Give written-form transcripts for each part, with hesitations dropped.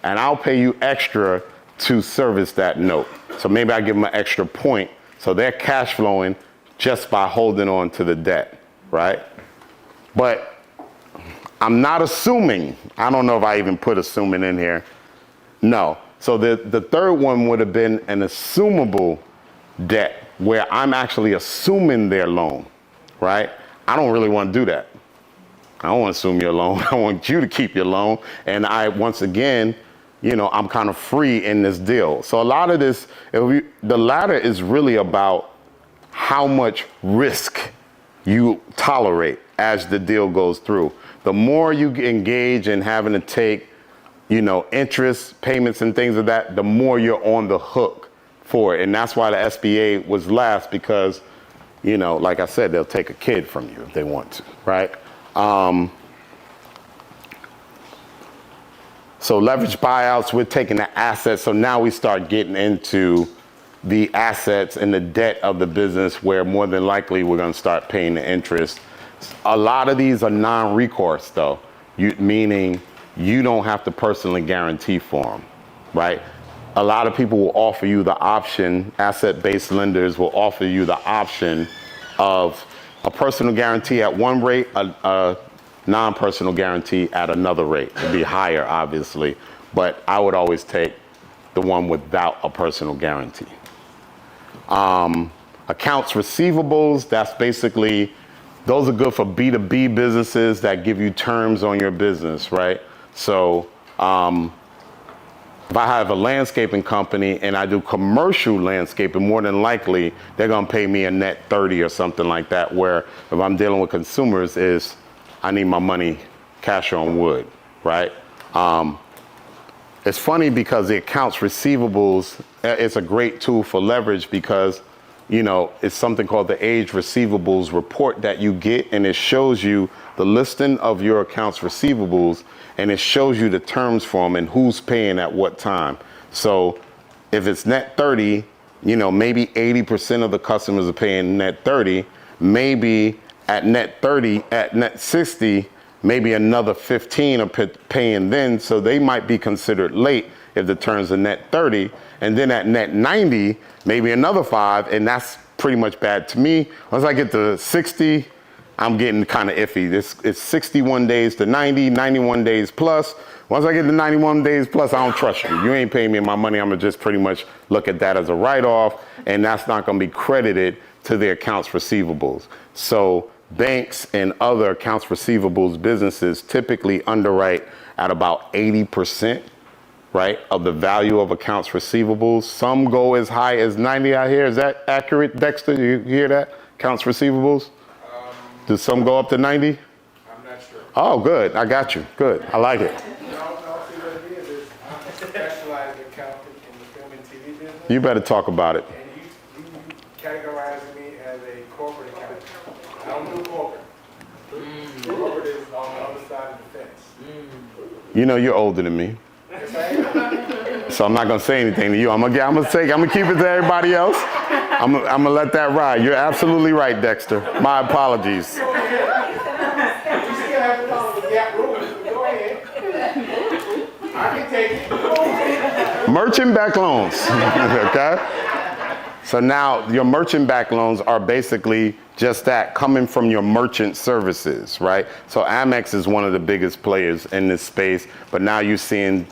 and I'll pay you extra to service that note. So maybe I give them an extra point. So they're cash flowing just by holding on to the debt, right? But I'm not assuming, I don't know if I even put assuming in here. No. So the third one would have been an assumable debt where I'm actually assuming their loan, right? I don't really want to do that. I don't want to assume your loan. I want you to keep your loan. And once again, I'm kind of free in this deal. So a lot of this, the latter is really about how much risk you tolerate as the deal goes through. The more you engage in having to take, interest payments and things of that, the more you're on the hook for it. And that's why the SBA was last, because, like I said, they'll take a kid from you if they want to, right? So leverage buyouts, we're taking the assets. So now we start getting into the assets and the debt of the business, where more than likely we're going to start paying the interest. A lot of these are non-recourse though, meaning you don't have to personally guarantee for them, right? A lot of people will offer you the option, asset-based lenders will offer you the option of a personal guarantee at one rate, a non-personal guarantee at another rate. It'd be higher, obviously, but I would always take the one without a personal guarantee. Accounts receivables, that's basically, those are good for B2B businesses that give you terms on your business, right? So if I have a landscaping company and I do commercial landscaping, more than likely, they're gonna pay me a net 30 or something like that, where if I'm dealing with consumers is, I need my money cash on wood, right? It's funny because the accounts receivables, it's a great tool for leverage because, it's something called the age receivables report that you get, and it shows you the listing of your accounts receivables, and it shows you the terms for them and who's paying at what time. So if it's net 30, maybe 80% of the customers are paying net 30, maybe at net 30, at net 60, maybe another 15 are paying then, so they might be considered late if the terms are net 30. And then at net 90, maybe another 5, and that's pretty much bad to me. Once I get to 60, I'm getting kind of iffy. It's 61 days to 90, 91 days plus. Once I get to 91 days plus, I don't trust you. You ain't paying me my money. I'm gonna just pretty much look at that as a write-off, and that's not gonna be credited to the accounts receivables. So banks and other accounts receivables businesses typically underwrite at about 80%, right, of the value of accounts receivables. Some go as high as 90, I hear. Is that accurate, Dexter? You hear that? Accounts receivables? Do some go up to 90? I'm not sure. Oh, good. I got you. Good. I like it. No, see what it is I'm a specialized accountant in the film and TV business. You better talk about it. And you categorize me as a corporate accountant. I don't do corporate. Corporate is on the other side of the fence. You're older than me. So I'm not gonna say anything to you. I'm gonna keep it to everybody else. I'm gonna let that ride. You're absolutely right, Dexter. My apologies. You still have to follow the gap rules. Go ahead. I can take it. Merchant-backed loans, okay? So now your merchant-backed loans are basically just that, coming from your merchant services, right? So Amex is one of the biggest players in this space, but now you're seeing,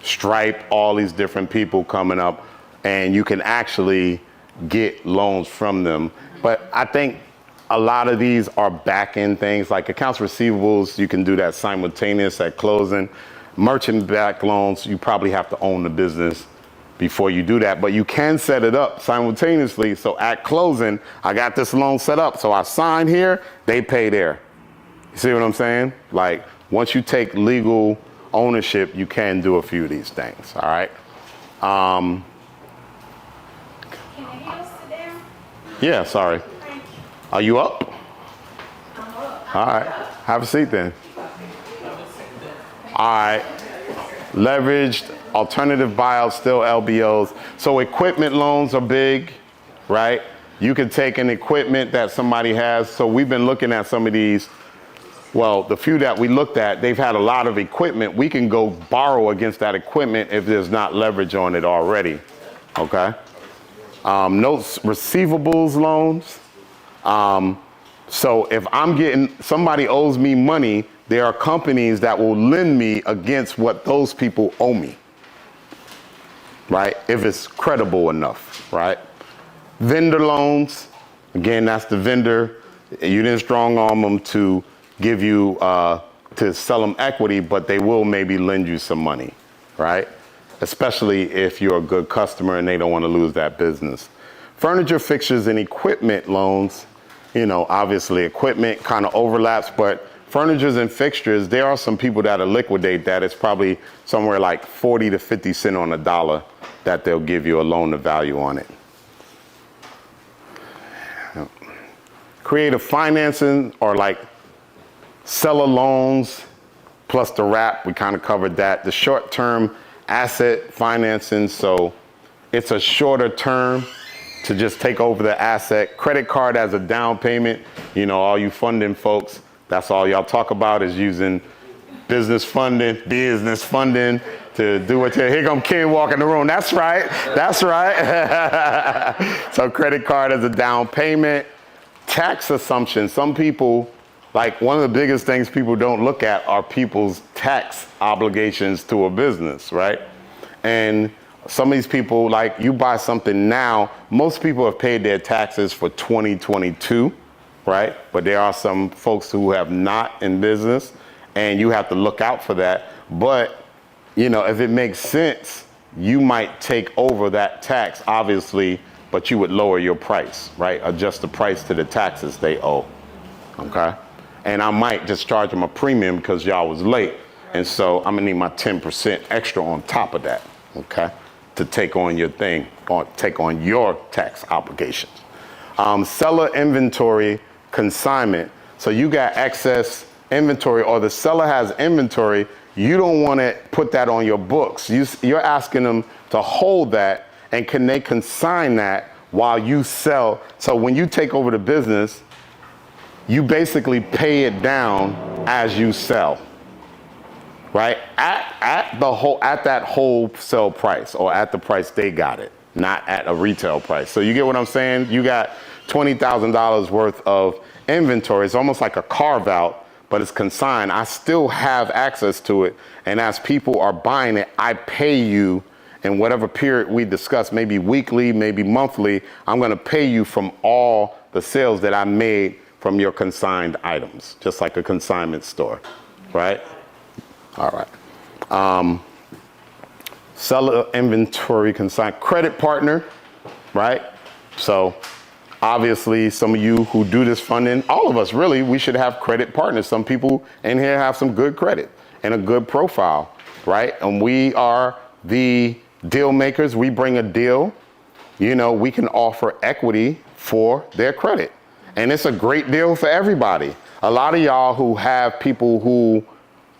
Stripe, all these different people coming up, and you can actually get loans from them. But I think a lot of these are back-end things, like accounts receivables, you can do that simultaneous at closing. Merchant-backed loans, you probably have to own the business before you do that, but you can set it up simultaneously. So at closing, I got this loan set up, so I sign here, they pay there. You see what I'm saying? Like, once you take legal ownership, you can do a few of these things, all right? Can I sit down? Yeah, sorry. Thank you. Are you up? I'm up. All right, have a seat then. All right, leveraged, alternative buyouts, still LBOs. So equipment loans are big, right? You can take an equipment that somebody has. So we've been looking at some of these Well, the few that we looked at, they've had a lot of equipment. We can go borrow against that equipment if there's not leverage on it already, okay? Notes receivables loans. So if I'm getting, somebody owes me money, there are companies that will lend me against what those people owe me, right? If it's credible enough, right? Vendor loans, again, that's the vendor. You didn't strong arm them to give you, to sell them equity, but they will maybe lend you some money, right? Especially if you're a good customer and they don't want to lose that business. Furniture, fixtures, and equipment loans, you know, obviously equipment kind of overlaps, but furnitures and fixtures, there are some people that'll liquidate that. It's probably somewhere like 40 to 50 cents on a dollar that they'll give you a loan to value on it. Creative financing, or like seller loans plus the wrap, we kind of covered that. The short-term asset financing, so it's a shorter term to just take over the asset. Credit card as a down payment, you know, all you funding folks, that's all y'all talk about is using business funding to do what you, here come Ken walking the room. That's right, that's right. So credit card as a down payment. Tax assumptions, some people, like one of the biggest things people don't look at are people's tax obligations to a business, right? And some of these people, like you buy something now, most people have paid their taxes for 2022, right? But there are some folks who have not in business, and you have to look out for that. But, you know, if it makes sense, you might take over that tax, obviously, but you would lower your price, right? Adjust the price to the taxes they owe, okay? And I might just charge them a premium because y'all was late. And so I'm gonna need my 10% extra on top of that, okay? To take on your thing, or take on your tax obligations. Seller inventory consignment. So you got excess inventory, or the seller has inventory, you don't wanna put that on your books. You're asking them to hold that, and can they consign that while you sell? So when you take over the business, you basically pay it down as you sell, right? At that wholesale price, or at the price they got it, not at a retail price. So you get what I'm saying? You got $20,000 worth of inventory. It's almost like a carve out, but it's consigned. I still have access to it. And as people are buying it, I pay you in whatever period we discuss, maybe weekly, maybe monthly. I'm gonna pay you from all the sales that I made from your consigned items, just like a consignment store, right? All right. Seller inventory consigned. Credit partner, right? So obviously some of you who do this funding, all of us really, we should have credit partners. Some people in here have some good credit and a good profile, right? And we are the deal makers. We bring a deal, you know, we can offer equity for their credit. And it's a great deal for everybody. A lot of y'all who have people who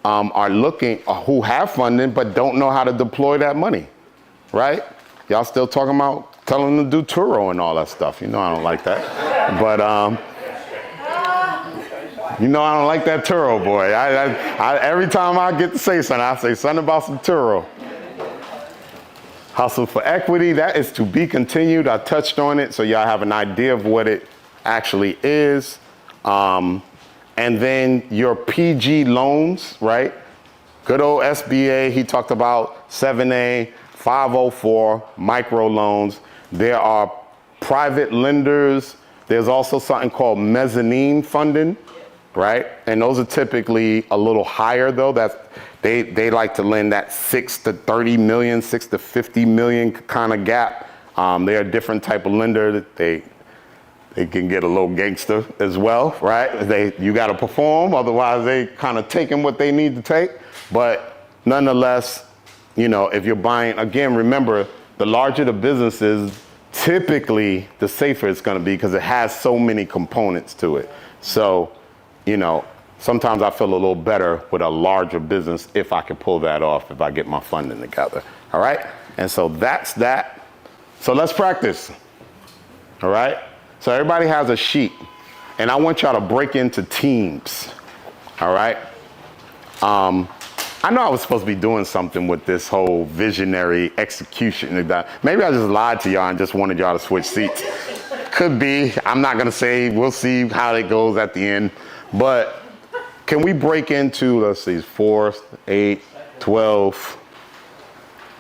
are looking, who have funding, but don't know how to deploy that money, right? Y'all still talking about telling them to do Turo and all that stuff. You know I don't like that. But you know I don't like that Turo, boy. I every time I get to say something, I say something about some Turo. Hustle for equity, that is to be continued. I touched on it so y'all have an idea of what it actually is. And then your PG loans, right? Good old SBA, he talked about 7A, 504, micro loans. There are private lenders. There's also something called mezzanine funding, right? And those are typically a little higher though. They like to lend that 6 to 30 million, 6 to 50 million kind of gap. They're a different type of lender. That they can get a little gangster as well, right? You got to perform, otherwise they kind of taking what they need to take. But nonetheless, you know, if you're buying, again, remember, the larger the business is, typically the safer it's going to be because it has so many components to it. So, you know, sometimes I feel a little better with a larger business if I can pull that off, if I get my funding together. All right? And so that's that. So let's practice. All right? So everybody has a sheet, and I want y'all to break into teams. All right. I know I was supposed to be doing something with this whole visionary execution. Maybe I just lied to y'all and just wanted y'all to switch seats. Could be. I'm not going to say. We'll see how it goes at the end. But can we break into, let's see, 4, 8, 12,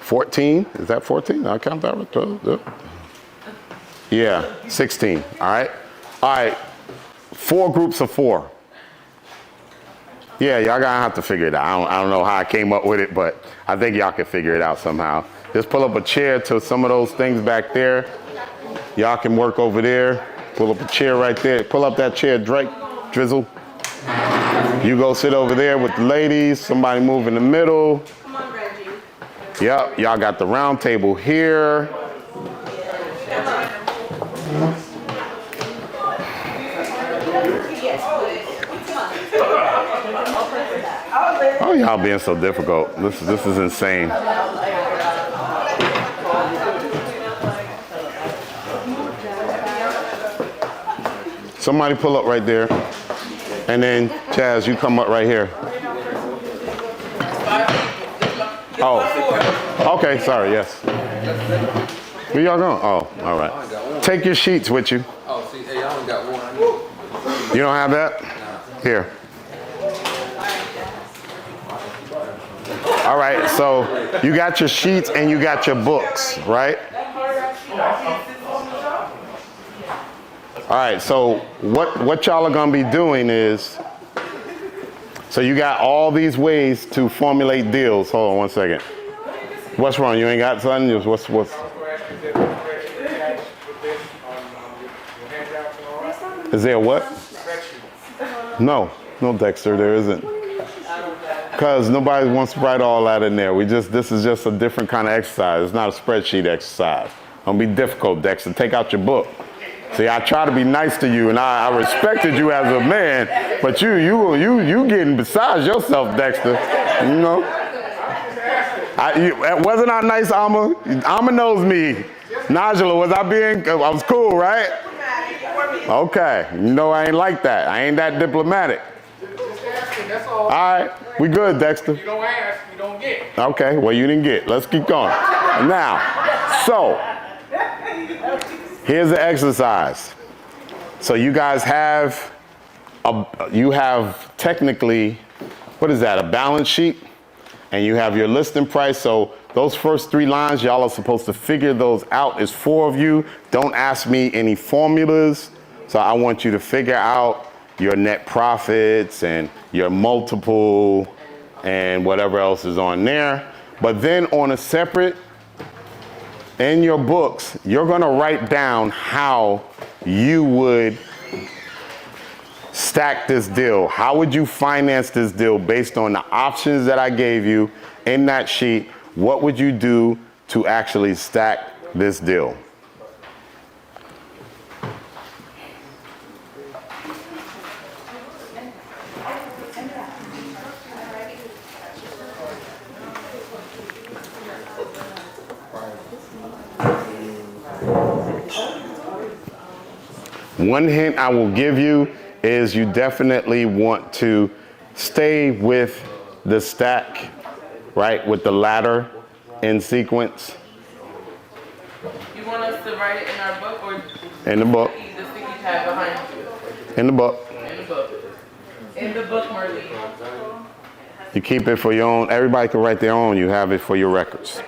14? Is that 14? I count that right? 12? Yeah, 16. All right. All right. 4 groups of 4. Yeah, y'all gonna have to figure it out. I don't know how I came up with it, but I think y'all can figure it out somehow. Just pull up a chair to some of those things back there. Y'all can work over there. Pull up a chair right there. Pull up that chair, Drake, Drizzle. You go sit over there with the ladies. Somebody move in the middle. Come on, Reggie. Yep, y'all got the round table here. Oh, y'all being so difficult. This is insane. Somebody pull up right there. And then, Chaz, you come up right here. Oh, okay, sorry, yes. Where y'all going? Oh, all right. Take your sheets with you. Oh, see, hey, I only got one. You don't have that? Here. All right, so you got your sheets and you got your books, right? All right, so what y'all are gonna be doing is, so you got all these ways to formulate deals. Hold on one second. What's wrong? You ain't got something? What's? Is there what? No, Dexter, there isn't. Because nobody wants to write all that in there. This is just a different kind of exercise. It's not a spreadsheet exercise. Don't be difficult, Dexter. Take out your book. See, I try to be nice to you, and I respected you as a man, but you getting besides yourself, Dexter. You know. Wasn't I nice, Alma? Alma knows me. Najla, I was cool, right? Okay. You know I ain't like that. I ain't that diplomatic. That's all. All right, we good, Dexter. You don't ask, you don't get. Okay, well, you didn't get. Let's keep going. Now, so, here's the exercise. So you guys have, technically, what is that, a balance sheet? And you have your listing price. So those first 3 lines, y'all are supposed to figure those out. It's 4 of you. Don't ask me any formulas. So I want you to figure out your net profits and your multiple and whatever else is on there. But then on a separate, in your books, you're gonna write down how you would stack this deal. How would you finance this deal based on the options that I gave you in that sheet? What would you do to actually stack this deal? One hint I will give you is you definitely want to stay with the stack, right, with the ladder in sequence. You want us to write it in our book or In the book. the sticky pad behind you? In the book. In the book. In the book, Marlene. You keep it for your own. Everybody can write their own. You have it for your records.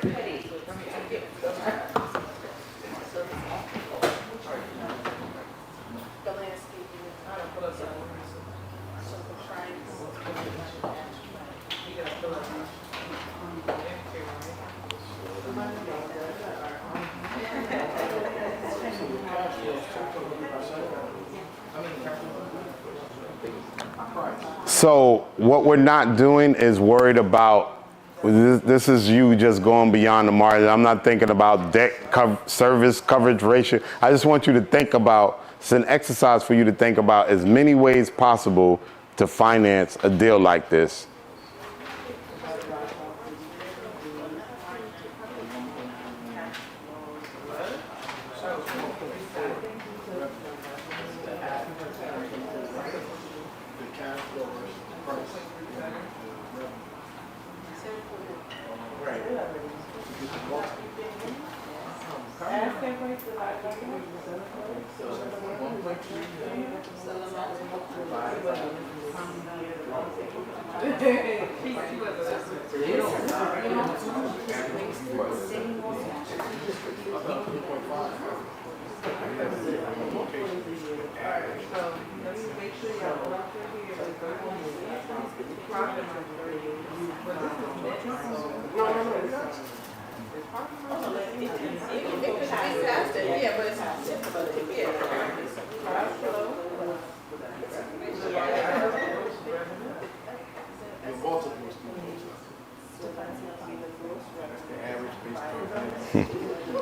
So what we're not doing is worried about, this is you just going beyond the margin. I'm not thinking about debt service coverage ratio. I just want you to think about, it's an exercise for you to think about as many ways possible to finance a deal like this.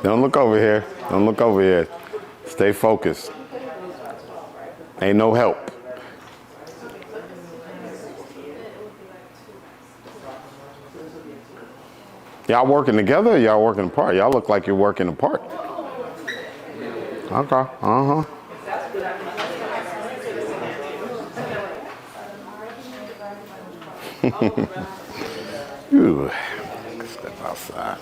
Don't look over here. Don't look over here. Stay focused. Ain't no help. Y'all working together or y'all working apart? Y'all look like you're working apart. Okay. Uh-huh. Ooh. Step outside.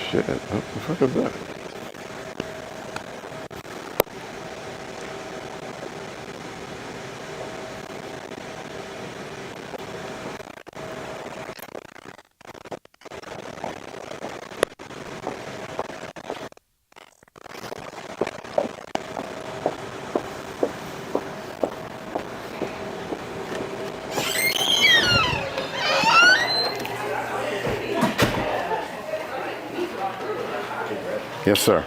Shit, what the fuck is that? Yes, sir.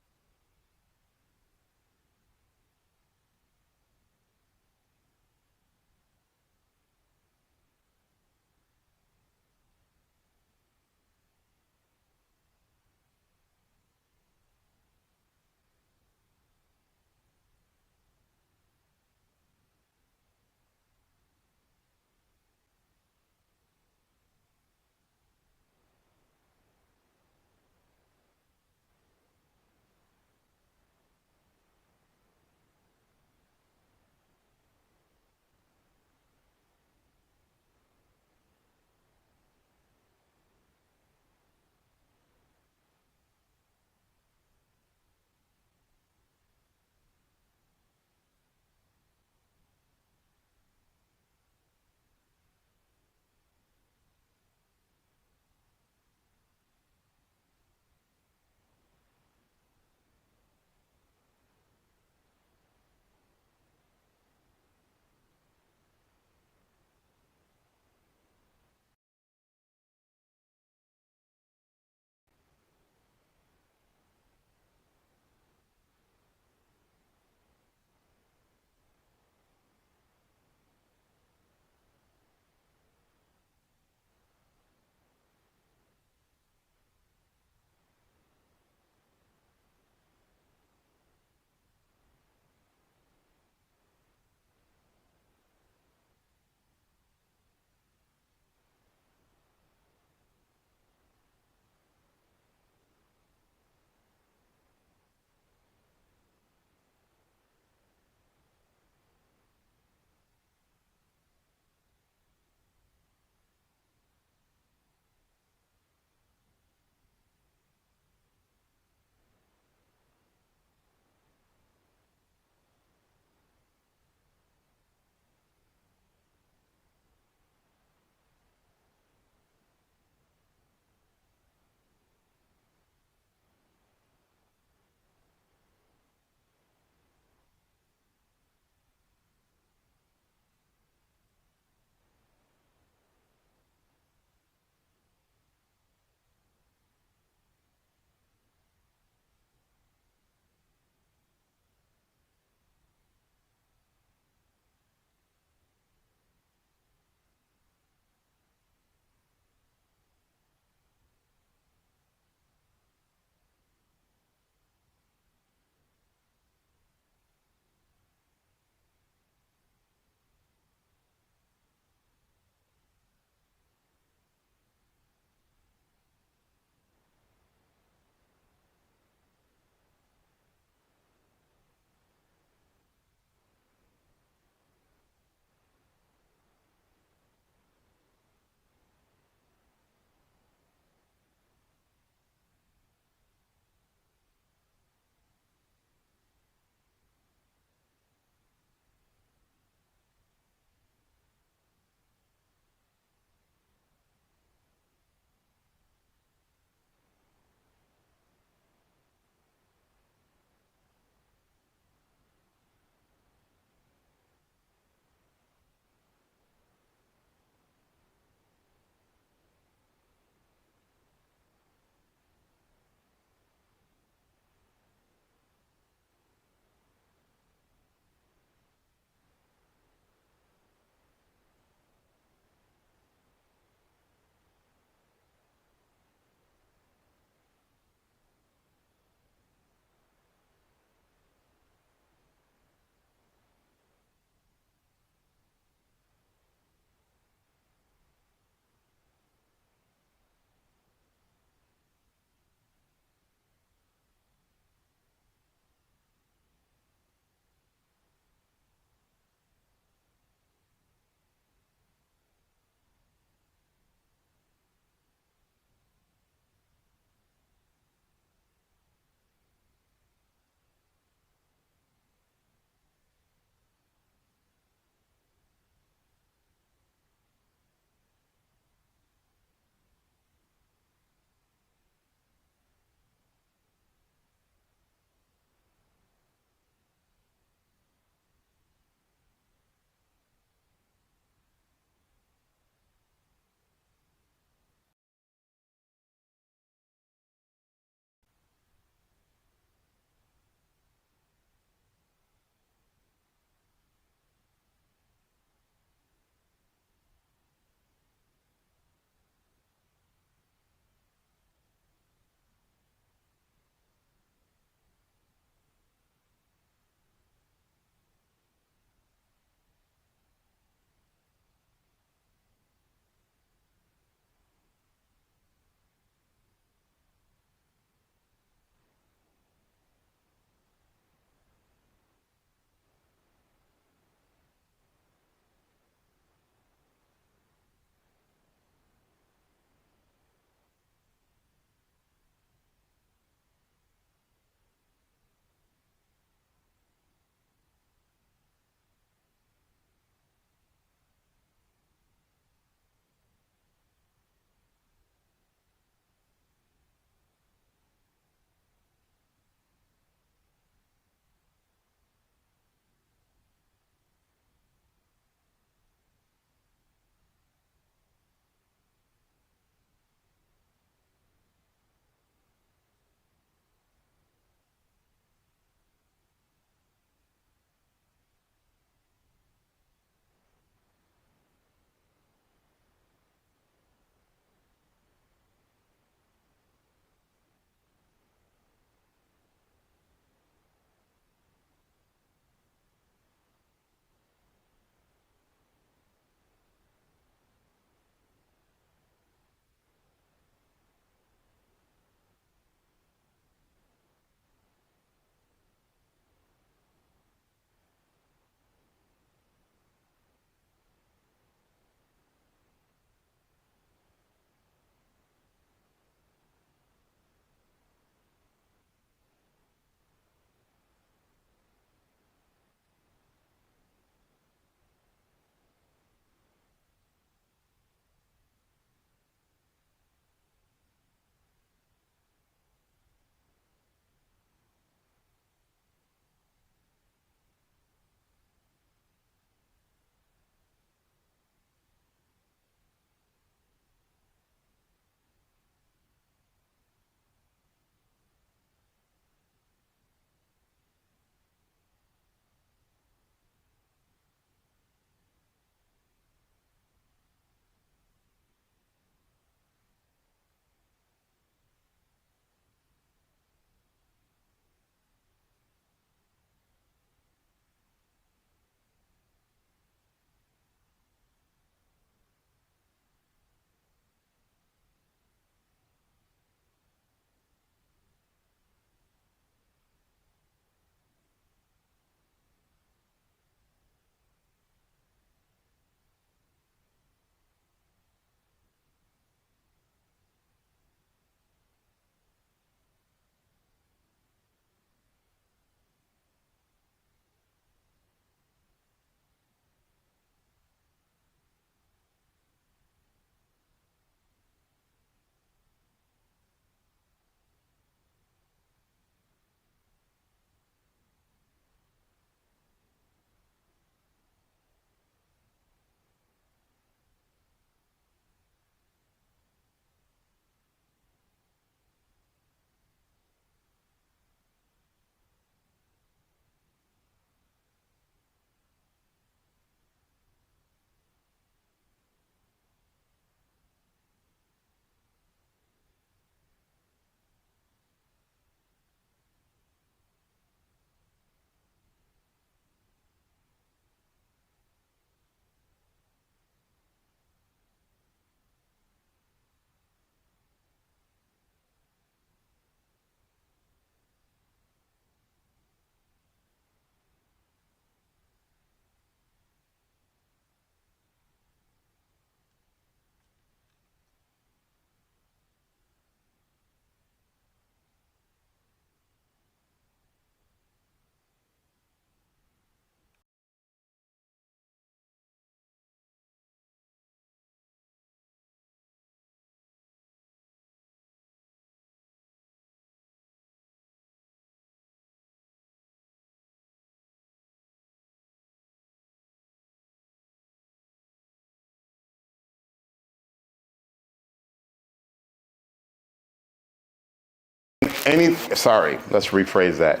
let's rephrase that.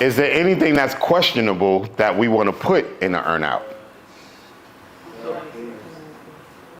Is there anything that's questionable that we want to put in the earn out?